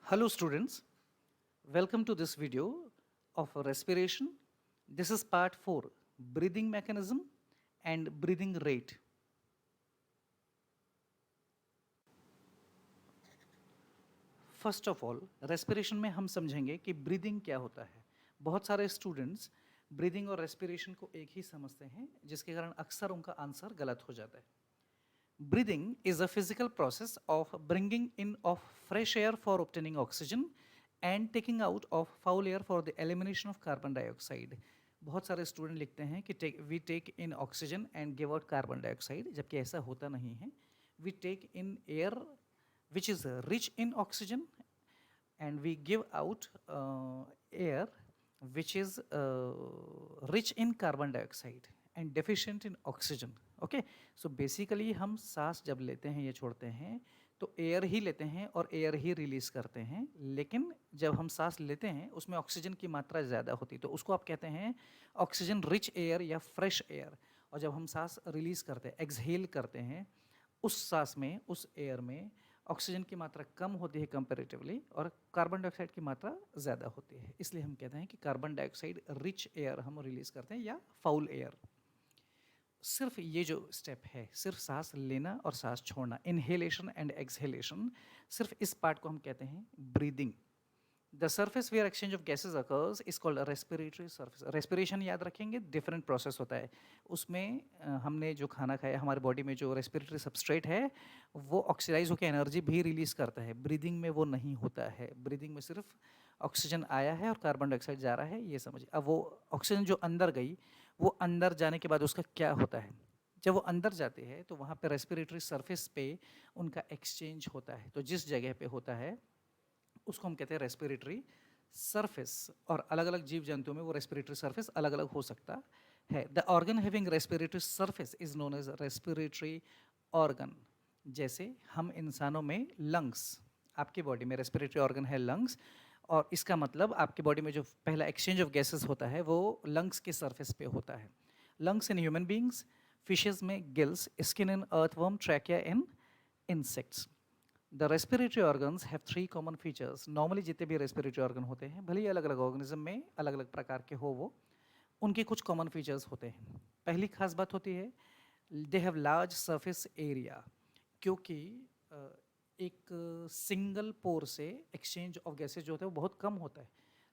Hello students, welcome to this video of respiration. This is part 4, breathing mechanism and breathing rate. First of all respiration में हम समझेंगे कि breathing क्या होता है. बहुत सारे स्टूडेंट्स ब्रीदिंग और रेस्पिरेशन को एक ही समझते हैं, जिसके कारण अक्सर उनका आंसर गलत हो जाता है. Breathing is a physical process of bringing in of fresh air for obtaining oxygen and taking out of foul air for the elimination of carbon dioxide. बहुत सारे स्टूडेंट लिखते हैं कि we take in oxygen and give out carbon dioxide, जबकि ऐसा होता नहीं है. We take in air which is rich in oxygen and we give out air which is rich in carbon dioxide and deficient in oxygen. Okay, so basically हम सांस जब लेते हैं या छोड़ते हैं तो एयर ही लेते हैं और एयर ही रिलीज करते हैं, लेकिन जब हम सांस लेते हैं उसमें ऑक्सीजन की मात्रा ज़्यादा होती है, तो उसको आप कहते हैं ऑक्सीजन रिच एयर या फ्रेश एयर. और जब हम सांस रिलीज करते हैं, एक्सहेल करते हैं, उस सांस में, उस एयर में ऑक्सीजन की मात्रा कम होती है कंपैरेटिवली और कार्बन डाइऑक्साइड की मात्रा ज़्यादा होती है. इसलिए हम कहते हैं कि कार्बन डाइऑक्साइड रिच एयर हम रिलीज करते हैं या फाउल एयर. सिर्फ ये जो स्टेप है, सिर्फ सांस लेना और सांस छोड़ना, इनहेलेशन एंड एक्सहेलेशन, सिर्फ इस पार्ट को हम कहते हैं breathing. The surface where exchange of gases occurs is called respiratory surface. Respiration याद रखेंगे, डिफरेंट प्रोसेस होता है. उसमें हमने जो खाना खाया, हमारे बॉडी में जो रेस्पिरेटरी सबस्ट्रेट है वो ऑक्सीडाइज होकर एनर्जी भी रिलीज करता है. ब्रीदिंग में वो नहीं होता है. ब्रीदिंग में सिर्फ ऑक्सीजन आया है और कार्बन डाइऑक्साइड जा रहा है, ये समझिए. अब वो ऑक्सीजन जो अंदर गई, वो अंदर जाने के बाद उसका क्या होता है, जब वो अंदर जाते हैं तो वहाँ पे रेस्पिरेटरी सरफेस पे उनका एक्सचेंज होता है. तो जिस जगह पे होता है उसको हम कहते हैं रेस्पिरेटरी सरफेस. और अलग अलग जीव जंतुओं में वो रेस्पिरेटरी सरफेस अलग अलग हो सकता है. The organ having respiratory surface is known as respiratory organ. जैसे हम इंसानों में लंग्स, आपकी बॉडी में रेस्पिरेटरी ऑर्गन है लंग्स, और इसका मतलब आपकी बॉडी में जो पहला एक्सचेंज ऑफ गैसेस होता है वो लंग्स के सरफेस पे होता है. Lungs in human beings, fishes में gills, skin in earthworm, trachea in insects. The respiratory organs have 3 common features. Normally जितने भी रेस्पिरेटरी ऑर्गन होते हैं, भले ही अलग अलग ऑर्गेनिज्म में अलग अलग प्रकार के हो, वो उनके कुछ कॉमन फीचर्स होते हैं. पहली खास बात होती है they have large surface area, क्योंकि एक सिंगल पोर से एक्सचेंज ऑफ गैसेज जो होता है वो बहुत कम होता है.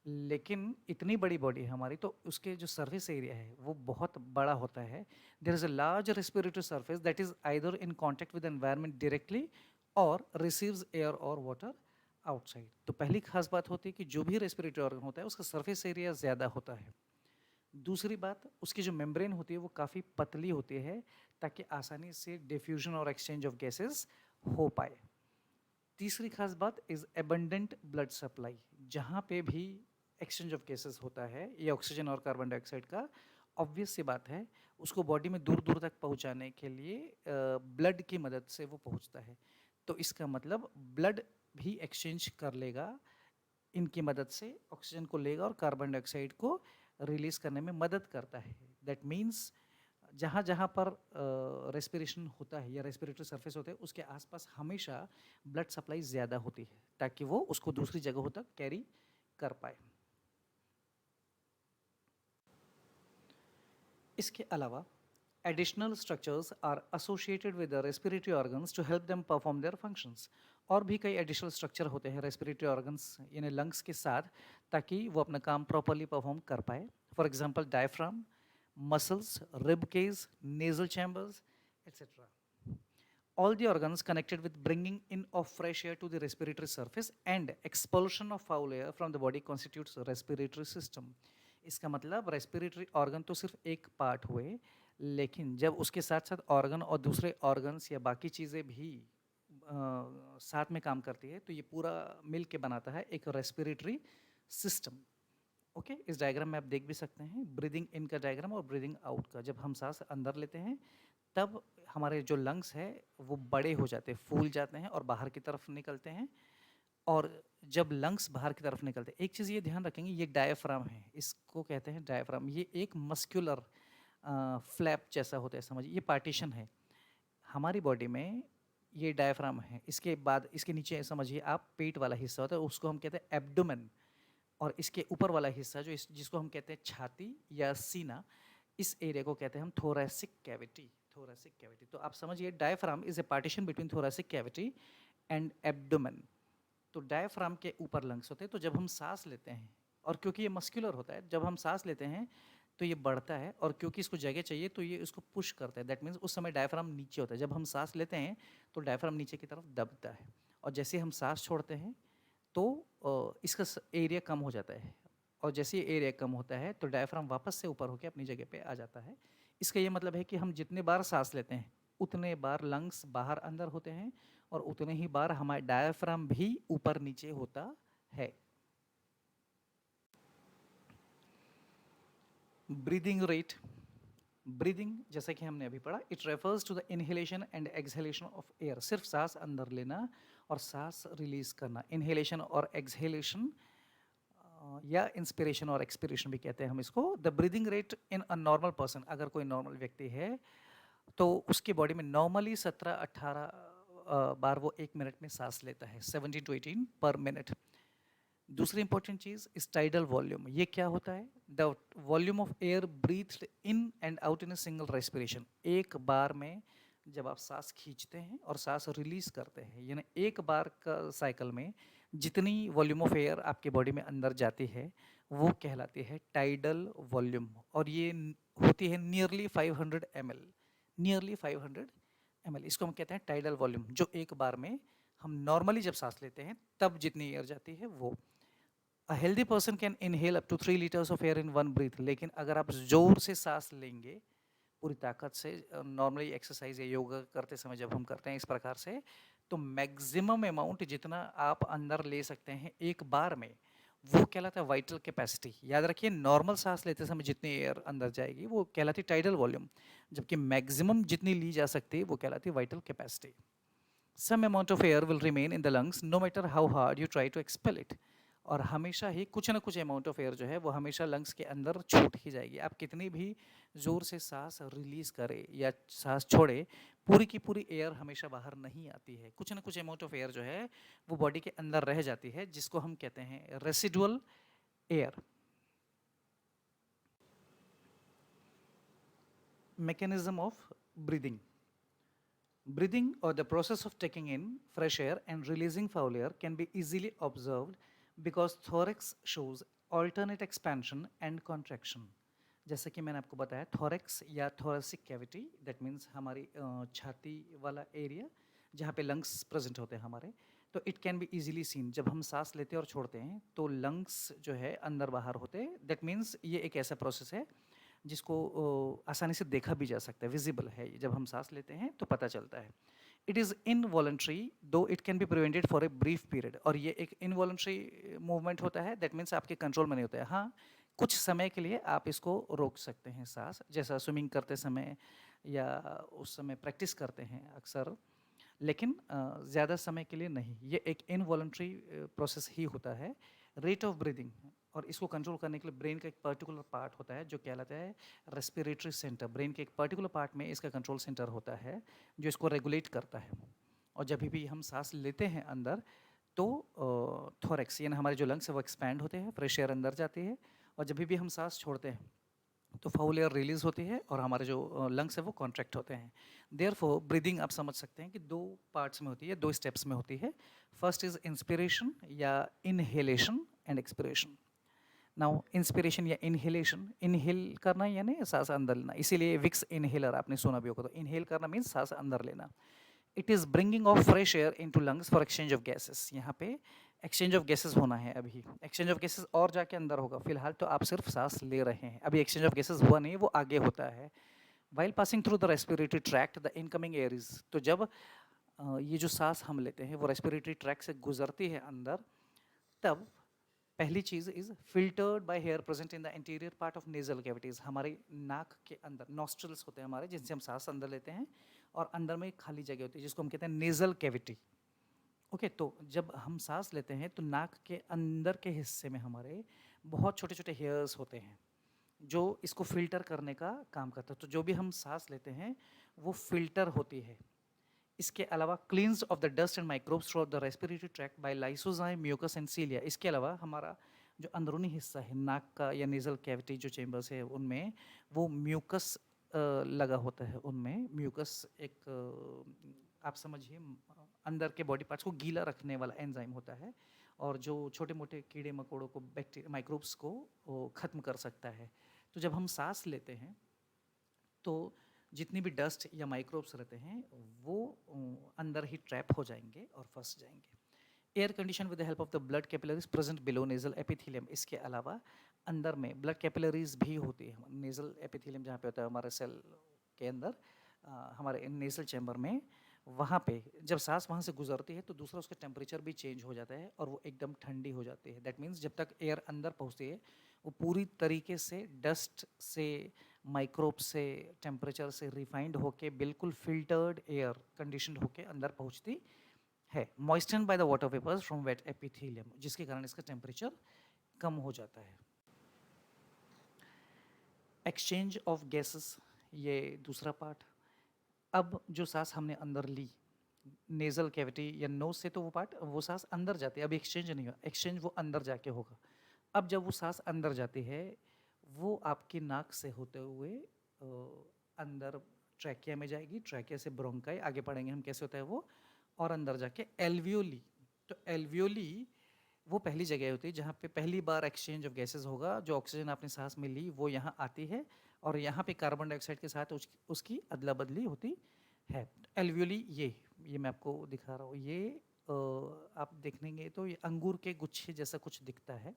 लेकिन इतनी बड़ी बॉडी है हमारी, तो उसके जो सरफेस एरिया है वो बहुत बड़ा होता है. There is a large respiratory surface that is either in contact with environment directly or receives air or water outside. तो पहली खास बात होती है कि जो भी रेस्पिरेटरी ऑर्गन होता है उसका सरफेस एरिया ज़्यादा होता है. दूसरी बात, उसकी जो मेम्ब्रेन होती है वो काफ़ी पतली होती है ताकि आसानी से डिफ्यूजन और एक्सचेंज ऑफ गैसेस हो पाए. तीसरी खास बात इज एबंडेंट ब्लड सप्लाई. जहाँ पे भी एक्सचेंज ऑफ गैसेस होता है, ये ऑक्सीजन और कार्बन डाइऑक्साइड का, ऑब्वियस सी बात है उसको बॉडी में दूर दूर तक पहुँचाने के लिए ब्लड की मदद से वो पहुँचता है. तो इसका मतलब ब्लड भी एक्सचेंज कर लेगा, इनकी मदद से ऑक्सीजन को लेगा और कार्बन डाइऑक्साइड को रिलीज करने में मदद करता है. दैट मीन्स जहाँ जहाँ पर रेस्पिरेशन होता है या रेस्पिरेटरी सरफेस होते हैं उसके आसपास हमेशा ब्लड सप्लाई ज़्यादा होती है ताकि वो उसको दूसरी जगहों तक कैरी कर पाए. इसके अलावा additional structures are associated with the respiratory organs to help them perform their functions. और भी कई additional structure होते हैं respiratory organs यानी lungs के साथ, ताकि वो अपना काम properly perform कर पाए. For example, diaphragm, muscles, rib cage, nasal chambers, etc. All the organs connected with bringing in of fresh air to the respiratory surface and expulsion of foul air from the body constitutes respiratory system. इसका मतलब respiratory organ तो सिर्फ एक part हुए, लेकिन जब उसके साथ साथ ऑर्गन और दूसरे ऑर्गन्स या बाकी चीज़ें भी साथ में काम करती है तो ये पूरा मिल के बनाता है एक रेस्पिरेटरी सिस्टम. ओके, इस डायग्राम में आप देख भी सकते हैं ब्रीदिंग इन का डायग्राम और ब्रीदिंग आउट का. जब हम सांस अंदर लेते हैं तब हमारे जो लंग्स है वो बड़े हो जाते हैं, फूल जाते हैं और बाहर की तरफ निकलते हैं. और जब लंग्स बाहर की तरफ निकलते हैं, एक चीज़ ये ध्यान रखेंगे, ये डायफ्राम है, इसको कहते हैं डायफ्राम. ये एक मस्क्यूलर फ्लैप जैसा होता है, समझिए, ये पार्टीशन है. हमारी बॉडी में ये डायफ्राम है। इसके बाद इसके नीचे समझिए आप पेट वाला हिस्सा होता है, उसको हम कहते हैं एब्डोमेन। और इसके ऊपर वाला हिस्सा जिसको हम कहते हैं छाती या सीना, इस एरिया को कहते हैं हम थोरैसिक कैविटी। थोरैसिक कैविटी, तो आप समझिए diaphragm is a partition between thoracic cavity and abdomen. तो डायफ्राम के ऊपर लंग्स होते हैं, तो जब हम सांस लेते हैं, और क्योंकि ये मस्कुलर होता है, जब हम सांस लेते हैं तो ये बढ़ता है, और क्योंकि इसको जगह चाहिए तो ये इसको पुश करता है। दैट मीन्स उस समय डायफ्राम नीचे होता है। जब हम सांस लेते हैं तो डायफ्राम नीचे की तरफ दबता है, और जैसे हम सांस छोड़ते हैं तो इसका एरिया कम हो जाता है, और जैसे ये एरिया कम होता है तो डायफ्राम वापस से ऊपर होकर अपनी जगह पे आ जाता है। इसका ये मतलब है कि हम जितने बार सांस लेते हैं उतने बार लंग्स बाहर अंदर होते हैं, और उतने ही बार हमारा डायफ्राम भी ऊपर नीचे होता है। Breathing rate. ब्रीदिंग जैसा कि हमने अभी पढ़ा, it refers to the inhalation and exhalation of air. सिर्फ सांस अंदर लेना और सांस रिलीज करना, इनहेलेशन और एक्सहेलेशन, या इंस्पिरेशन और एक्सपिरेशन भी कहते हैं हम इसको। The breathing rate in a normal person, अगर कोई नॉर्मल व्यक्ति है तो उसकी बॉडी में नॉर्मली 17-18 बार वो 1 मिनट में सांस लेता है, 17 to 18 पर मिनट। दूसरी इंपॉर्टेंट चीज इज टाइडल वॉल्यूम। ये क्या होता है? The volume of air breathed in and out in a single respiration. एक बार में जब आप सांस खींचते हैं और सांस रिलीज करते हैं, यानी एक बार का साइकिल में जितनी वॉल्यूम ऑफ एयर आपके बॉडी में अंदर जाती है वो कहलाती है टाइडल वॉल्यूम, और ये होती है नियरली 500 ml। नियरली 500 ml, इसको हम कहते हैं टाइडल वॉल्यूम, जो एक बार में हम नॉर्मली जब सांस लेते हैं तब जितनी एयर जाती है वो। A healthy person can inhale up to 3 liters of air in one breath। लेकिन अगर आप जोर से सांस लेंगे पूरी ताकत से, नॉर्मली एक्सरसाइज या योगा करते समय जब हम करते हैं इस प्रकार से, तो मैक्सिमम अमाउंट जितना आप अंदर ले सकते हैं एक बार में वो कहलाता है वाइटल कैपेसिटी। याद रखिए, नॉर्मल सांस लेते समय जितनी एयर अंदर जाएगी वो कहलाती है टाइडल वॉल्यूम, जबकि मैक्सिमम जितनी ली जा सकती है वो कहलाती है vital capacity. Some amount of air will remain in the lungs no matter how hard you try to expel it। और हमेशा ही कुछ ना कुछ अमाउंट ऑफ एयर जो है वो हमेशा लंग्स के अंदर छूट ही जाएगी। आप कितनी भी ज़ोर से सांस रिलीज करें या सांस छोड़े, पूरी की पूरी एयर हमेशा बाहर नहीं आती है। कुछ ना कुछ अमाउंट ऑफ एयर जो है वो बॉडी के अंदर रह जाती है, जिसको हम कहते हैं residual air. Mechanism of breathing. Breathing, or the process of taking in fresh air and releasing foul air, can be easily observed because thorax shows alternate expansion and contraction। जैसे कि मैंने आपको बताया, thorax या thoracic cavity, that means हमारी छाती वाला area जहाँ पे लंग्स प्रेजेंट होते हैं हमारे, तो it can be easily seen. जब हम सांस लेते हैं और छोड़ते हैं तो लंग्स जो है अंदर बाहर होते हैं। दैट मीन्स ये एक ऐसा प्रोसेस है जिसको आसानी से देखा भी जा सकता है, विजिबल है। जब हम सांस लेते हैं तो पता चलता है। इट इज़ इनवॉलंटरी दो it can be prevented for a brief period. और ये एक इनवॉलंटरी मूवमेंट होता है, दैट मीन्स आपके कंट्रोल में नहीं होता है। हाँ, कुछ समय के लिए आप इसको रोक सकते हैं सांस, जैसा स्विमिंग करते समय या उस समय प्रैक्टिस करते हैं अक्सर, लेकिन ज़्यादा समय के लिए नहीं। ये एक इनवॉलंटरी प्रोसेस ही होता है। रेट ऑफ ब्रीदिंग, और इसको कंट्रोल करने के लिए ब्रेन का एक पर्टिकुलर पार्ट होता है जो कहलाता है रेस्पिरेटरी सेंटर। ब्रेन के एक पर्टिकुलर पार्ट में इसका कंट्रोल सेंटर होता है जो इसको रेगुलेट करता है। और जब भी हम सांस लेते हैं अंदर तो थोरैक्स यानी हमारे जो लंग्स है वो एक्सपैंड होते हैं, फ्रेश एयर अंदर जाती है। और जब भी हम सांस छोड़ते हैं तो फाउल एयर रिलीज होती है और हमारे जो लंग्स है वो कॉन्ट्रैक्ट होते हैं। देयरफॉर ब्रीदिंग आप समझ सकते हैं कि दो पार्ट्स में होती है, दो स्टेप्स में होती है। फर्स्ट इज इंस्पिरेशन या inhalation and expiration. Now inspiration या इनहेलेशन, इनहेल करना यानी सांस अंदर लेना, इसीलिए विक्स इनहेलर आपने सुना भी होगा। तो इनहेल करना मीन्स सांस अंदर लेना। It is bringing of fresh air into lungs for exchange of gases. यहाँ पे एक्सचेंज ऑफ गैसेस होना है अभी। एक्सचेंज ऑफ गैसेस और जाके अंदर होगा, फिलहाल तो आप सिर्फ सांस ले रहे हैं, अभी एक्सचेंज ऑफ गैसेस हुआ नहीं, वो आगे होता है। While passing through the respiratory tract the incoming air is, तो जब ये जो सांस हम लेते हैं वो रेस्पिरेटरी ट्रैक से गुजरती है अंदर, तब पहली चीज़ is filtered by hair present in the interior part of nasal cavities. हमारे नाक के अंदर नॉस्ट्रल्स होते हैं हमारे, जिनसे हम सांस अंदर लेते हैं, और अंदर में एक खाली जगह होती है जिसको हम कहते हैं नेजल कैविटी। ओके, तो जब हम सांस लेते हैं तो नाक के अंदर के हिस्से में हमारे बहुत छोटे छोटे हेयर्स होते हैं जो इसको फिल्टर करने का काम करता है। तो जो भी हम सांस लेते हैं वो फिल्टर होती है। इसके अलावा cleans of the dust and microbes through the respiratory tract by lysozyme mucus and cilia. इसके अलावा हमारा जो अंदरूनी हिस्सा है नाक का या नेजल कैविटी जो चेम्बर्स है उनमें वो म्यूकस लगा होता है। उनमें म्यूकस एक आप समझिए अंदर के बॉडी पार्ट्स को गीला रखने वाला एंजाइम होता है और जो छोटे मोटे कीड़े मकोड़ों को बैक्टीरिया माइक्रोब्स को वो ख़त्म कर सकता है। तो जब हम सांस लेते हैं तो जितनी भी डस्ट या माइक्रोब्स रहते हैं वो अंदर ही ट्रैप हो जाएंगे और फंस जाएंगे। Air condition with the help of the blood capillaries present below nasal epithelium. इसके अलावा अंदर में ब्लड कैपिलरीज भी होती है। नेजल एपिथेलियम जहाँ पे होता है हमारे सेल के अंदर हमारे नेजल चैम्बर में, वहाँ पे जब सांस वहाँ से गुजरती है तो दूसरा उसका टेम्परेचर भी चेंज हो जाता है और वो एकदम ठंडी हो जाती है। दैट मीन्स जब तक एयर अंदर पहुँचती है वो पूरी तरीके से डस्ट से माइक्रोब से टेम्परेचर से रिफाइंड होके बिल्कुल फिल्टर्ड एयर कंडीशन होके अंदर पहुँचती है। Moisten by the water vapours from wet epithelium, जिसके कारण इसका टेम्परेचर कम हो जाता है। एक्सचेंज ऑफ गैसेस, ये दूसरा पार्ट। अब जो सांस हमने अंदर ली नेजल कैविटी या नोज से, तो वो पार्ट वो सांस अंदर जाती है, अभी एक्सचेंज नहीं हुआ, एक्सचेंज वो अंदर जाके होगा। अब जब वो सांस अंदर जाती है वो आपकी नाक से होते हुए अंदर ट्रैकिया में जाएगी, ट्रैकिया से ब्रोंकाई, आगे पढ़ेंगे हम कैसे होता है वो, और अंदर जाके एल्वियोली। तो एल्वियोली वो पहली जगह होती है जहाँ पे पहली बार एक्सचेंज ऑफ गैसेस होगा। जो ऑक्सीजन आपने सांस में ली वो यहाँ आती है और यहाँ पे कार्बन डाइऑक्साइड के साथ उसकी अदला बदली होती है। एल्वियोली ये मैं आपको दिखा रहा हूँ, ये आप देखेंगे तो ये अंगूर के गुच्छे जैसा कुछ दिखता है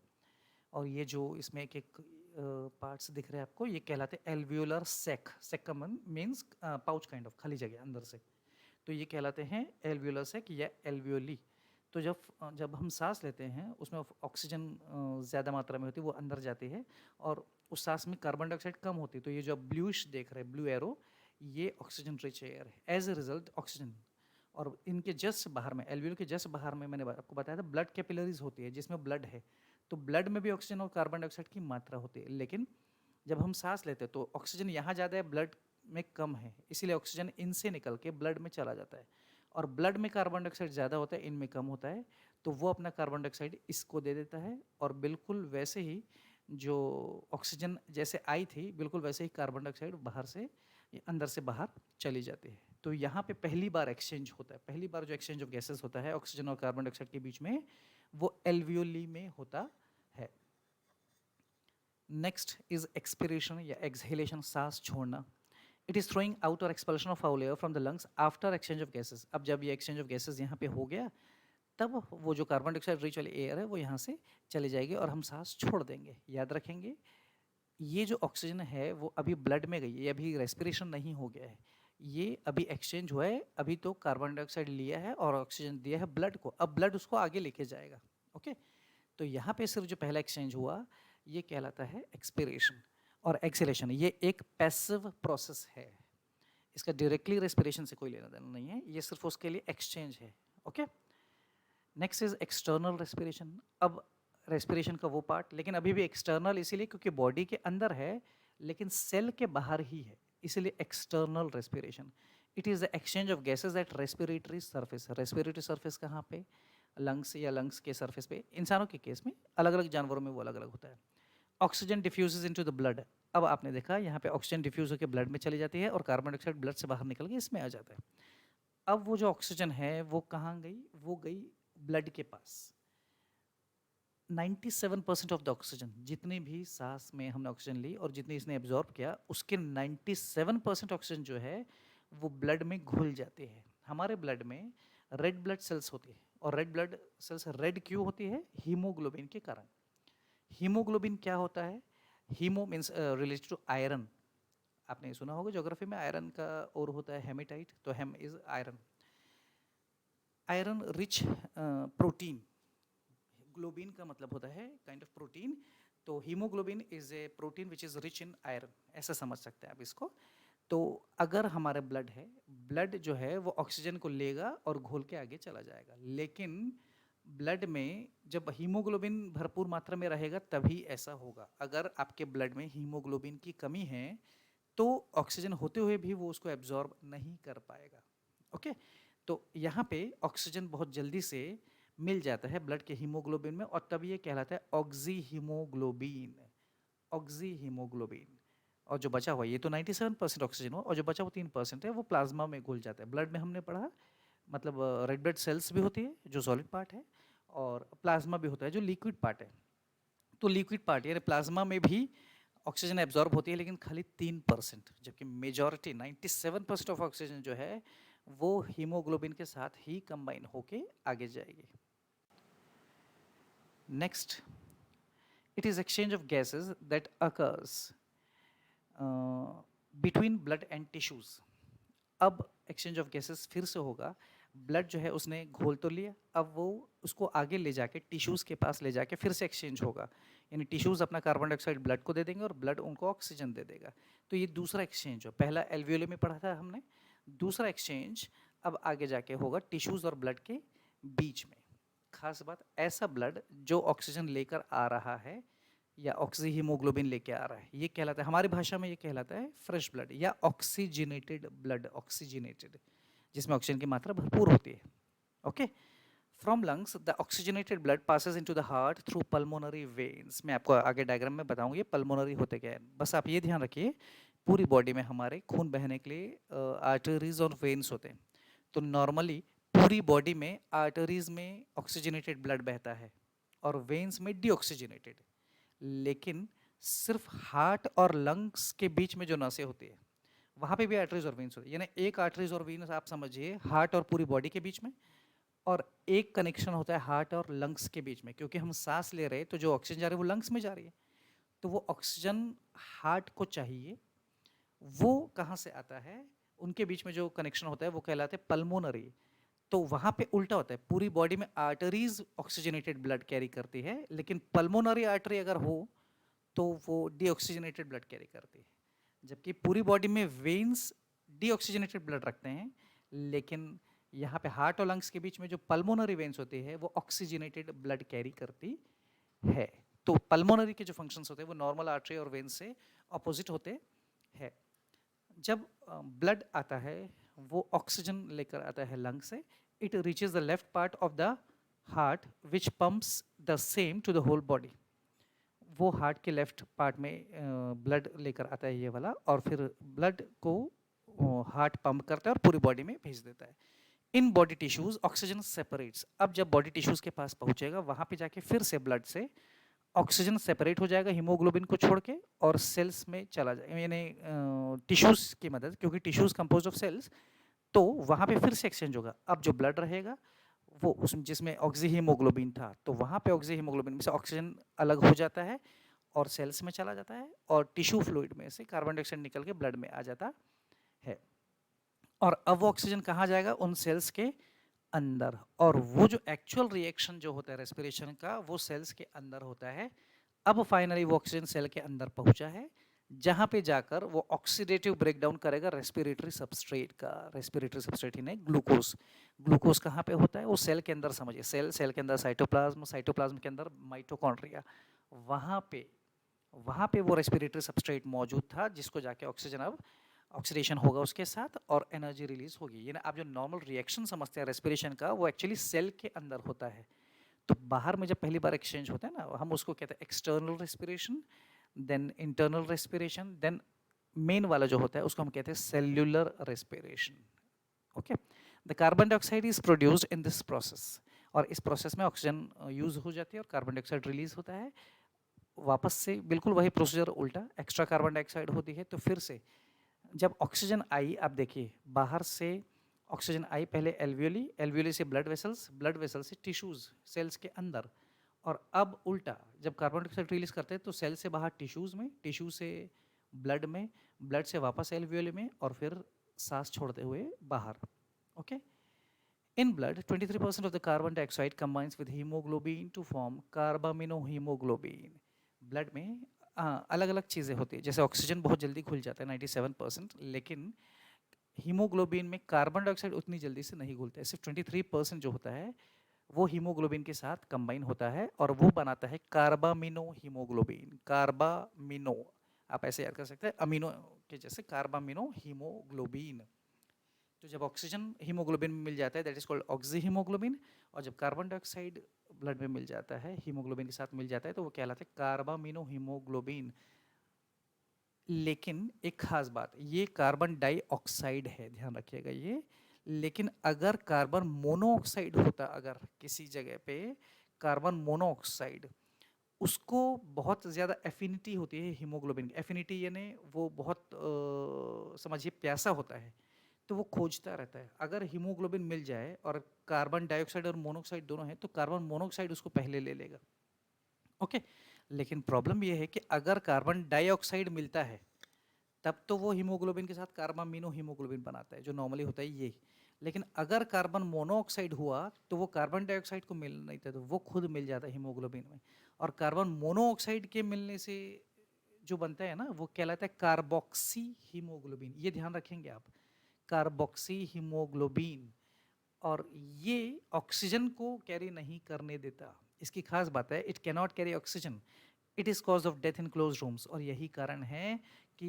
और ये जो इसमें एक एक पार्ट्स दिख रहे हैं आपको, ये कहलाते हैं एल्वियोलर सैक। सैक का मीन्स पाउच काइंड ऑफ, खाली जगह अंदर से, तो ये कहलाते हैं एल्वियोलर सैक या एल्वियोली। तो जब हम सांस लेते हैं उसमें ऑक्सीजन ज़्यादा मात्रा में होती है, वो अंदर जाती है और उस सांस में कार्बन डाइऑक्साइड कम होती है। तो ये जो ब्लूइश देख रहे हैं, ब्लू एरो, ये ऑक्सीजन रिच एयर है। एज ए रिजल्ट ऑक्सीजन, और इनके जस्ट बाहर में, एल्वियोल के जस्ट बाहर में मैंने आपको बताया था ब्लड कैपिलरीज होती है जिसमें ब्लड है, तो ब्लड में भी ऑक्सीजन और कार्बन डाइऑक्साइड की मात्रा होती है। लेकिन जब हम सांस लेते हैं तो ऑक्सीजन यहाँ ज़्यादा है, ब्लड में कम है, इसीलिए ऑक्सीजन इनसे निकल के ब्लड में चला जाता है और ब्लड में कार्बन डाइऑक्साइड ज़्यादा होता है, इनमें कम होता है, तो वो अपना कार्बन डाइऑक्साइड इसको दे देता है और बिल्कुल वैसे ही जो ऑक्सीजन जैसे आई थी बिल्कुल वैसे ही कार्बन डाइऑक्साइड बाहर से अंदर से बाहर चली जाती है। तो यहाँ पे पहली बार एक्सचेंज होता है, पहली बार जो एक्सचेंज ऑफ गैसेस होता है ऑक्सीजन और कार्बन डाइऑक्साइड के बीच में, वो एल्वियोली में होता है। नेक्स्ट इज एक्सपिरेशन या एक्सहेलेशन, सांस छोड़ना। इट इज थ्रोइंग आउट और expulsion of foul air from the lungs after exchange of gases. अब जब ये एक्सचेंज ऑफ गैसेस यहाँ पे हो गया तब वो जो कार्बन डाइऑक्साइड रिच वाली एयर है वो यहाँ से चली जाएगी और हम सांस छोड़ देंगे। याद रखेंगे ये जो ऑक्सीजन है वो अभी ब्लड में गई है, ये अभी रेस्पिरेशन नहीं हो गया है, ये अभी एक्सचेंज हुआ है, अभी तो कार्बन डाइऑक्साइड लिया है और ऑक्सीजन दिया है ब्लड को, अब ब्लड उसको आगे लेके जाएगा। ओके, तो यहाँ पे सिर्फ जो पहला एक्सचेंज हुआ ये कहलाता है एक्सपिरेशन। और एक्सहेलेशन ये एक पैसिव प्रोसेस है, इसका डायरेक्टली रेस्पिरेशन से कोई लेना देना नहीं है, ये सिर्फ उसके लिए एक्सचेंज है। Okay, next is external respiration. अब रेस्पिरेशन का वो पार्ट, लेकिन अभी भी एक्सटर्नल इसीलिए क्योंकि बॉडी के अंदर है लेकिन सेल के बाहर ही है, इसीलिए external respiration. It is the exchange of gases eight respiratory surface. Respiratory surface कहाँ पे, लंग्स या लंग्स के सरफेस पे, इंसानों के केस में, अलग अलग जानवरों में वो अलग अलग होता है। Oxygen diffuses into the blood. अब आपने देखा यहाँ पे ऑक्सीजन डिफ्यूज होकर ब्लड में चली जाती है और कार्बन डाइऑक्साइड ब्लड से बाहर निकल के इसमें आ जाता है। अब वो जो ऑक्सीजन है वो कहाँ गई, वो गई ब्लड के पास। 97% ऑफ द ऑक्सीजन, जितनी भी सांस में हमने ऑक्सीजन ली और जितनी इसने एब्जॉर्ब किया उसके 97% ऑक्सीजन जो है वो ब्लड में घुल जाती है। हमारे ब्लड में रेड ब्लड सेल्स होती है और रेड ब्लड सेल्स रेड क्यों होती है, हीमोग्लोबिन के कारण। हीमोग्लोबिन क्या होता है, haemo means related to iron. आपने सुना होगा ज्योग्राफी में आयरन का और होता है हेमेटाइट, तो haem is iron, iron rich protein. Globin का मतलब होता है काइंड ऑफ प्रोटीन, तो haemoglobin is a protein which is rich in iron, ऐसा समझ सकते हैं आप इसको। तो अगर हमारे ब्लड है, ब्लड जो है वो ऑक्सीजन को लेगा और घोल के आगे चला जाएगा, लेकिन ब्लड में जब हीमोग्लोबिन भरपूर मात्रा में रहेगा तभी ऐसा होगा। अगर आपके ब्लड में हीमोग्लोबिन की कमी है तो ऑक्सीजन होते हुए भी वो उसको एब्जॉर्ब नहीं कर पाएगा। ओके, तो यहाँ पे ऑक्सीजन बहुत जल्दी से मिल जाता है ब्लड के हीमोग्लोबिन में और तब ये कहलाता है ऑक्सी हीमोग्लोबिन। Oxy haemoglobin. और जो बचा हुआ ये तो 97% ऑक्सीजन हुआ और जो बचा हुआ 3% है वो प्लाज्मा में घुल जाता है। ब्लड में हमने पढ़ा मतलब रेड ब्लड सेल्स भी होती है जो सॉलिड पार्ट है और प्लाज्मा भी होता है जो लिक्विड पार्ट है। तो लिक्विड पार्ट यानी प्लाज्मा में भी ऑक्सीजन एब्जॉर्ब होती है लेकिन खाली 3%, जबकि मेजॉरिटी 97% ऑफ ऑक्सीजन जो है वो हीमोग्लोबिन के साथ ही कंबाइन होके आगे जाएगी। Next, it is exchange of gases that occurs between blood and tissues। अब एक्सचेंज ऑफ गैसेस फिर से होगा। ब्लड जो है उसने घोल तो लिया, अब वो उसको आगे ले जाके टिश्यूज़ के पास ले जाके फिर से एक्सचेंज होगा। यानी टिश्यूज़ अपना कार्बन डाइऑक्साइड ब्लड को दे देंगे और ब्लड उनको ऑक्सीजन दे देगा। तो ये दूसरा एक्सचेंज हो, पहला एल्वियोली में पढ़ा था हमने, दूसरा एक्सचेंज अब आगे जाके होगा टिश्यूज़ और ब्लड के बीच में। खास बात, ऐसा ब्लड जो ऑक्सीजन लेकर आ रहा है या ऑक्सी हीमोग्लोबिन लेके आ रहा है, ये कहलाता है, हमारी भाषा में ये कहलाता है फ्रेश ब्लड या ऑक्सीजनेटेड ब्लड, ऑक्सीजनेटेड, जिसमें ऑक्सीजन की मात्रा भरपूर होती है। Okay, from lungs the oxygenated blood passes into the heart through pulmonary veins. मैं आपको आगे डायग्राम में बताऊंगी पल्मोनरी होते क्या है। बस आप ये ध्यान रखिए, पूरी बॉडी में हमारे खून बहने के लिए आर्टरीज और वेन्स होते हैं। तो नॉर्मली पूरी बॉडी में आर्टरीज में ऑक्सीजनेटेड ब्लड बहता है और वेन्स में डीऑक्सीजनेटेड। लेकिन सिर्फ हार्ट और लंग्स के बीच में जो नसें होती है वहाँ पे भी आर्टरीज और वेन्स होती है। यानी एक आर्टरीज और वेन्स आप समझिए हार्ट और पूरी बॉडी के बीच में, और एक कनेक्शन होता है हार्ट और लंग्स के बीच में, क्योंकि हम सांस ले रहे हैं तो जो ऑक्सीजन जा रही है वो लंग्स में जा रही है। तो वो ऑक्सीजन हार्ट को चाहिए, वो कहाँ से आता है, उनके बीच में जो कनेक्शन होता है वो कहलाते हैं पल्मोनरी। तो वहाँ पे उल्टा होता है, पूरी बॉडी में आर्टरीज ऑक्सीजनेटेड ब्लड कैरी करती है लेकिन पल्मोनरी आर्टरी अगर हो तो वो डीऑक्सीजनेटेड ब्लड कैरी करती है। जबकि पूरी बॉडी में वेन्स डीऑक्सीजनेटेड ब्लड रखते हैं लेकिन यहाँ पे हार्ट और लंग्स के बीच में जो पल्मोनरी वेन्स होती है वो ऑक्सीजनेटेड ब्लड कैरी करती है। तो पल्मोनरी के जो फंक्शंस होते हैं वो नॉर्मल आर्टरी और वेन्स से अपोजिट होते हैं। जब ब्लड आता है वो ऑक्सीजन लेकर आता है लंग से, it reaches the left part of the heart which pumps the same to the whole body. वो हार्ट के लेफ्ट पार्ट में ब्लड लेकर आता है ये वाला, और फिर ब्लड को हार्ट पंप करता है और पूरी बॉडी में भेज देता है। In body tissues oxygen separates. अब जब बॉडी टिश्यूज के पास पहुंचेगा वहां पे जाके फिर से ब्लड से ऑक्सीजन सेपरेट हो जाएगा हीमोग्लोबिन को छोड़ के और सेल्स में चला जाएगा, यानी टिश्यूज की मदद, क्योंकि टिश्यूज कंपोज ऑफ सेल्स। तो वहां पे फिर से एक्सचेंज होगा। अब जो ब्लड रहेगा वो उसमें जिसमें ऑक्सी हीमोग्लोबिन था तो वहां पे ऑक्सी हीमोग्लोबिन में से ऑक्सीजन अलग हो जाता है और सेल्स में चला जाता है और टिश्यू फ्लूइड में से कार्बन डाइऑक्साइड निकल के ब्लड में आ जाता है। और अब वो ऑक्सीजन कहाँ जाएगा, उन सेल्स के अंदर। और वो जो एक्चुअल रिएक्शन जो होता है रेस्पिरेशन का वो सेल्स के अंदर होता है। अब फाइनली वो ऑक्सीजन सेल के अंदर पहुंचा है जहां पे जाकर वो ऑक्सीडेटिव ब्रेकडाउन करेगा रेस्पिरेटरी सबस्ट्रेट का। रेस्पिरेटरी सबस्ट्रेट ही नहीं, ग्लूकोज। ग्लूकोज कहाँ पे होता है, वो सेल के अंदर, समझिए सेल के अंदर साइटोप्लाज्म, साइटोप्लाज्म के अंदर माइटोकॉन्ड्रिया। वहाँ पे वो रेस्पिरेटरी सबस्ट्रेट मौजूद था जिसको जाके ऑक्सीजन अब ऑक्सीडेशन होगा उसके साथ और एनर्जी रिलीज होगी। यानी आप जो नॉर्मल रिएक्शन समझते हैं रेस्पिरेशन का वो एक्चुअली सेल के अंदर होता है। तो बाहर में जब पहली बार एक्सचेंज होता है ना, हम उसको कहते हैं external respiration, then internal respiration, then main वाला जो होता है उसको हम कहते हैं cellular respiration. Okay, the carbon dioxide is produced in this process. और इस प्रोसेस में ऑक्सीजन यूज हो जाती है और कार्बन डाइऑक्साइड रिलीज होता है। वापस से बिल्कुल वही प्रोसीजर उल्टा, एक्स्ट्रा कार्बन डाइऑक्साइड होती है तो फिर से जब ऑक्सीजन आई, आप देखिए बाहर से ऑक्सीजन आई पहले एल्वियोली, एल्वियोली से ब्लड वेसल्स, ब्लड वेसल से टिश्यूज सेल्स के अंदर, और अब उल्टा जब कार्बन डाइऑक्साइड रिलीज करते हैं तो सेल से बाहर टिश्यूज में, टिश्यू से ब्लड में, ब्लड से वापस एल्वियोली में और फिर सांस छोड़ते हुए बाहर। Okay, in blood 23% of the carbon dioxide combines with haemoglobin to form carbaminohaemoglobin. Blood में अलग अलग चीज़ें होती है, जैसे ऑक्सीजन बहुत जल्दी घुल जाता है 97%, लेकिन हीमोग्लोबिन में कार्बन डाइऑक्साइड उतनी जल्दी से नहीं घुलता है। सिर्फ 23% जो होता है वो हीमोग्लोबिन के साथ कंबाइन होता है और वो बनाता है कार्बामिनो हीमोग्लोबिन। कार्बामिनो आप ऐसे याद कर सकते हैं, अमीनो के जैसे कार्बामिनो हीमोग्लोबिन। तो जब ऑक्सीजन हीमोग्लोबिन में मिल जाता है that is called oxy haemoglobin, और जब कार्बन डाइऑक्साइड ब्लड में मिल जाता है हीमोग्लोबिन के साथ मिल जाता है तो वो कहलाता है कार्बामिनो हीमोग्लोबिन। लेकिन एक खास बात, ये कार्बन डाइऑक्साइड है, ध्यान रखिएगा ये। लेकिन अगर कार्बन मोनोऑक्साइड होता, अगर किसी जगह पे कार्बन मोनोऑक्साइड, उसको बहुत ज़्यादा एफिनिटी होती है हीमोग्लोबिन की। एफिनिटी यानी वो बहुत समझिए प्यासा होता है, तो वो खोजता रहता है। अगर हीमोग्लोबिन मिल जाए और कार्बन डाइऑक्साइड और मोनोऑक्साइड दोनों हैं तो कार्बन मोनोऑक्साइड उसको पहले ले लेगा। ओके, लेकिन प्रॉब्लम ये है कि अगर कार्बन डाइऑक्साइड मिलता है तब तो वो हीमोग्लोबिन के साथ कार्बामिनो हीमोग्लोबिन बनाता है, जो नॉर्मली होता है ये। लेकिन अगर कार्बन मोनोऑक्साइड हुआ तो वो कार्बन डाइऑक्साइड को मिल नहीं था, तो वो खुद मिल जाता है हीमोग्लोबिन में। और कार्बन मोनोऑक्साइड के मिलने से जो बनता है ना वो कहलाता है कार्बोक्सी हीमोग्लोबिन। ये ध्यान रखेंगे आप, कार्बोक्सी हीमोग्लोबिन। और ये ऑक्सीजन को कैरी नहीं करने देता। इसकी खास बात है, it cannot carry oxygen, it is cause of death in close rooms. और यही कारण है कि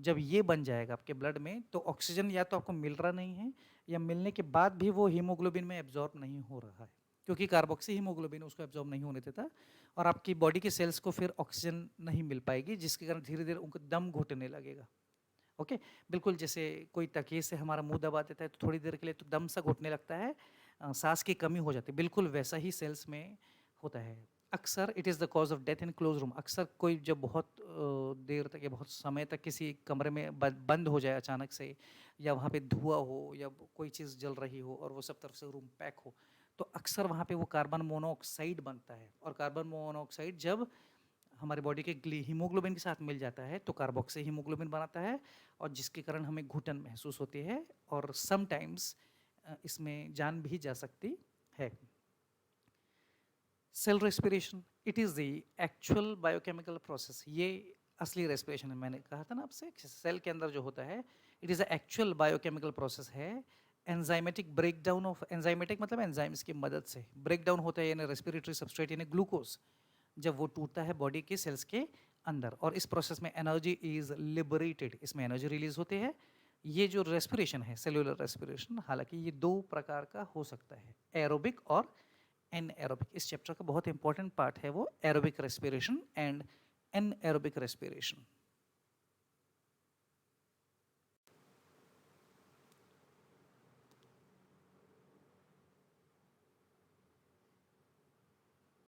जब ये बन जाएगा आपके ब्लड में तो ऑक्सीजन या तो आपको मिल रहा नहीं है, या मिलने के बाद भी वो हीमोग्लोबिन में एब्जॉर्ब नहीं हो रहा है, क्योंकि कार्बोक्सी हीमोग्लोबिन उसको एब्जॉर्ब नहीं होने देता। और आपकी बॉडी के सेल्स को फिर ऑक्सीजन नहीं मिल पाएगी, जिसके कारण धीरे धीरे उनको दम घुटने लगेगा। ओके, बिल्कुल जैसे कोई तकिए से हमारा मुंह दबा देता है तो थोड़ी देर के लिए तो दम सा घुटने लगता है, सांस की कमी हो जाती है, बिल्कुल वैसा ही सेल्स में होता है। अक्सर it is the cause of death in close room. अक्सर कोई जब बहुत देर तक या बहुत समय तक किसी कमरे में बंद हो जाए अचानक से, या वहाँ पे धुआं हो या कोई चीज़ जल रही हो और वो सब तरफ से रूम पैक हो, तो अक्सर वहाँ पे वो कार्बन मोनोऑक्साइड बनता है। और कार्बन मोनोऑक्साइड जब हमारे बॉडी के हीमोग्लोबिन के साथ मिल जाता है तो कार्बोक्सी हीमोग्लोबिन बनाता है, और जिसके कारण हमें घुटन महसूस होती है और समटाइम्स इसमें जान भी जा सकती है। Cell respiration, it is the actual biochemical process. ये असली रेस्पिरेशन है, मैंने कहा था ना आपसे, सेल के अंदर जो होता है it is a actual biochemical process है। एंजाइमेटिक ब्रेकडाउन ऑफ, एंजाइमेटिक मतलब एंजाइम्स की मदद से ब्रेकडाउन होता है, यानी रेस्पिरेटरी सबस्ट्रेट यानी ग्लूकोज, जब वो टूटता है बॉडी के सेल्स के अंदर। और इस प्रोसेस में एनर्जी इज लिबरेटेड, इसमें एनर्जी रिलीज होती है। ये जो रेस्पिरेशन है सेल्यूलर रेस्पिरेशन, हालांकि ये दो प्रकार का हो सकता है, एरोबिक और एनएरोबिक। इस चैप्टर का बहुत इंपॉर्टेंट पार्ट है वो aerobic respiration and anaerobic respiration.